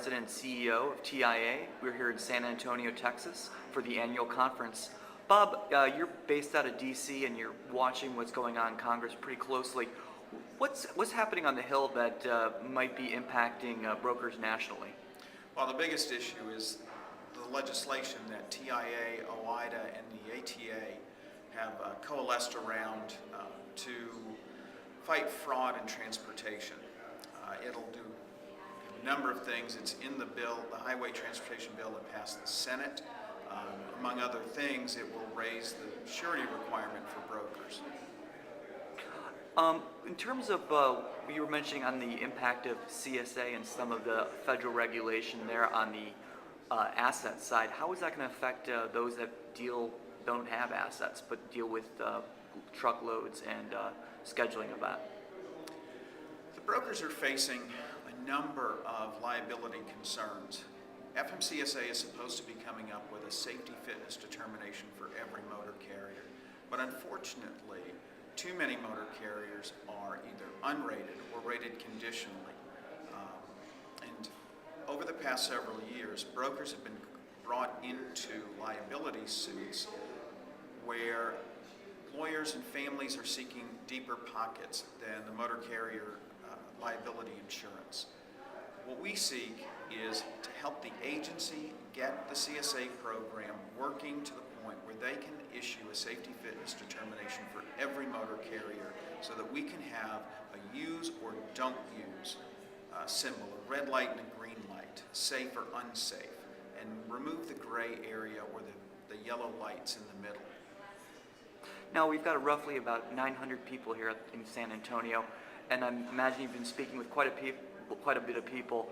President and CEO of TIA. We're here in San Antonio, Texas for the annual conference. Bob, you're based out of DC and you're watching what's going on in Congress pretty closely. What's happening on the Hill that might be impacting brokers nationally? Well, the biggest issue is the legislation that TIA, OIDA, and the ATA have coalesced around to fight fraud in transportation. It'll do a number of things. It's in the bill, the Highway Transportation Bill that passed the Senate. Among other things, it will raise the surety requirement for brokers. In terms of, you were mentioning on the impact of CSA and some of the federal regulation there on the asset side, how is that going to affect those that don't have assets but deal with truckloads and scheduling of that? The brokers are facing a number of liability concerns. FMCSA is supposed to be coming up with a safety fitness determination for every motor carrier, but unfortunately, too many motor carriers are either unrated or rated conditionally. And over the past several years, brokers have been brought into liability suits where lawyers and families are seeking deeper pockets than the motor carrier liability insurance. What we seek is to help the agency get the CSA program working to the point where they can issue a safety fitness determination for every motor carrier so that we can have a use or don't use symbol, a red light and a green light, safe or unsafe, and remove the gray area or the yellow lights in the middle. Now, we've got roughly about 900 people here in San Antonio, and I imagine you've been speaking with quite a bit of people.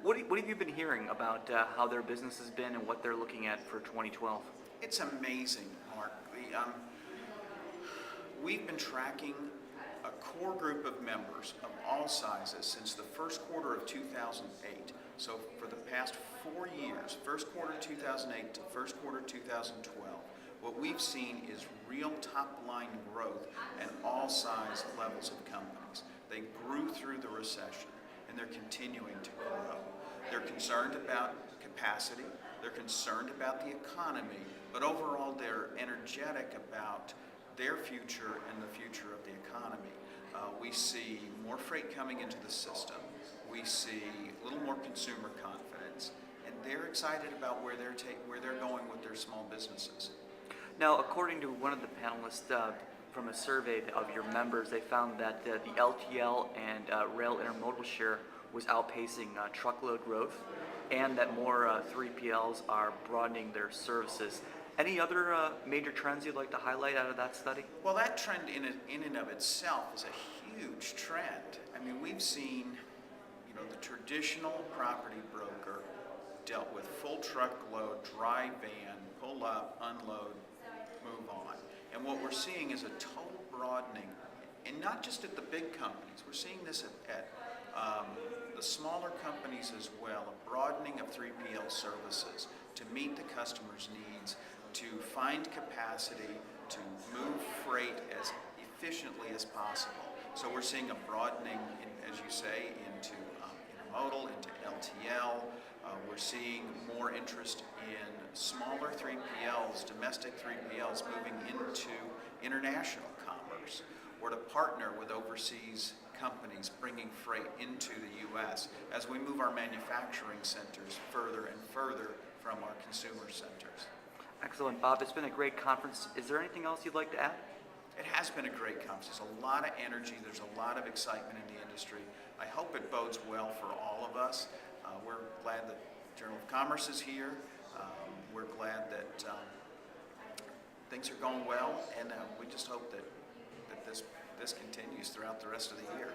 What have you been hearing about how their business has been and what they're looking at for 2012? It's amazing, Mark. We've been tracking a core group of members of all sizes since the first quarter of 2008. So for the past 4 years, first quarter 2008 to first quarter 2012, what we've seen is real top-line growth at all size levels of companies. They grew through the recession, and they're continuing to grow. They're concerned about capacity, they're concerned about the economy, but overall they're energetic about their future and the future of the economy. We see more freight coming into the system. We see a little more consumer confidence, and they're excited about where they're going with their small businesses. Now, according to one of the panelists from a survey of your members, they found that the LTL and rail intermodal share was outpacing truckload growth, and that more 3PLs are broadening their services. Any other major trends you'd like to highlight out of that study? Well, that trend in and of itself is a huge trend. I mean, we've seen, the traditional property broker dealt with full truckload, dry van, pull up, unload, move on. And what we're seeing is a total broadening, and not just at the big companies. We're seeing this at the smaller companies as well, a broadening of 3PL services to meet the customer's needs, to find capacity, to move freight as efficiently as possible. So we're seeing a broadening, as you say, into intermodal, into LTL. We're seeing more interest in smaller 3PLs, domestic 3PLs moving into international commerce, or to partner with overseas companies bringing freight into the U.S. as we move our manufacturing centers further and further from our consumer centers. Excellent, Bob. It's been a great conference. Is there anything else you'd like to add? It has been a great conference. There's a lot of energy. There's a lot of excitement in the industry. I hope it bodes well for all of us. We're glad that Journal of Commerce is here. We're glad that things are going well, and we just hope that this continues throughout the rest of the year.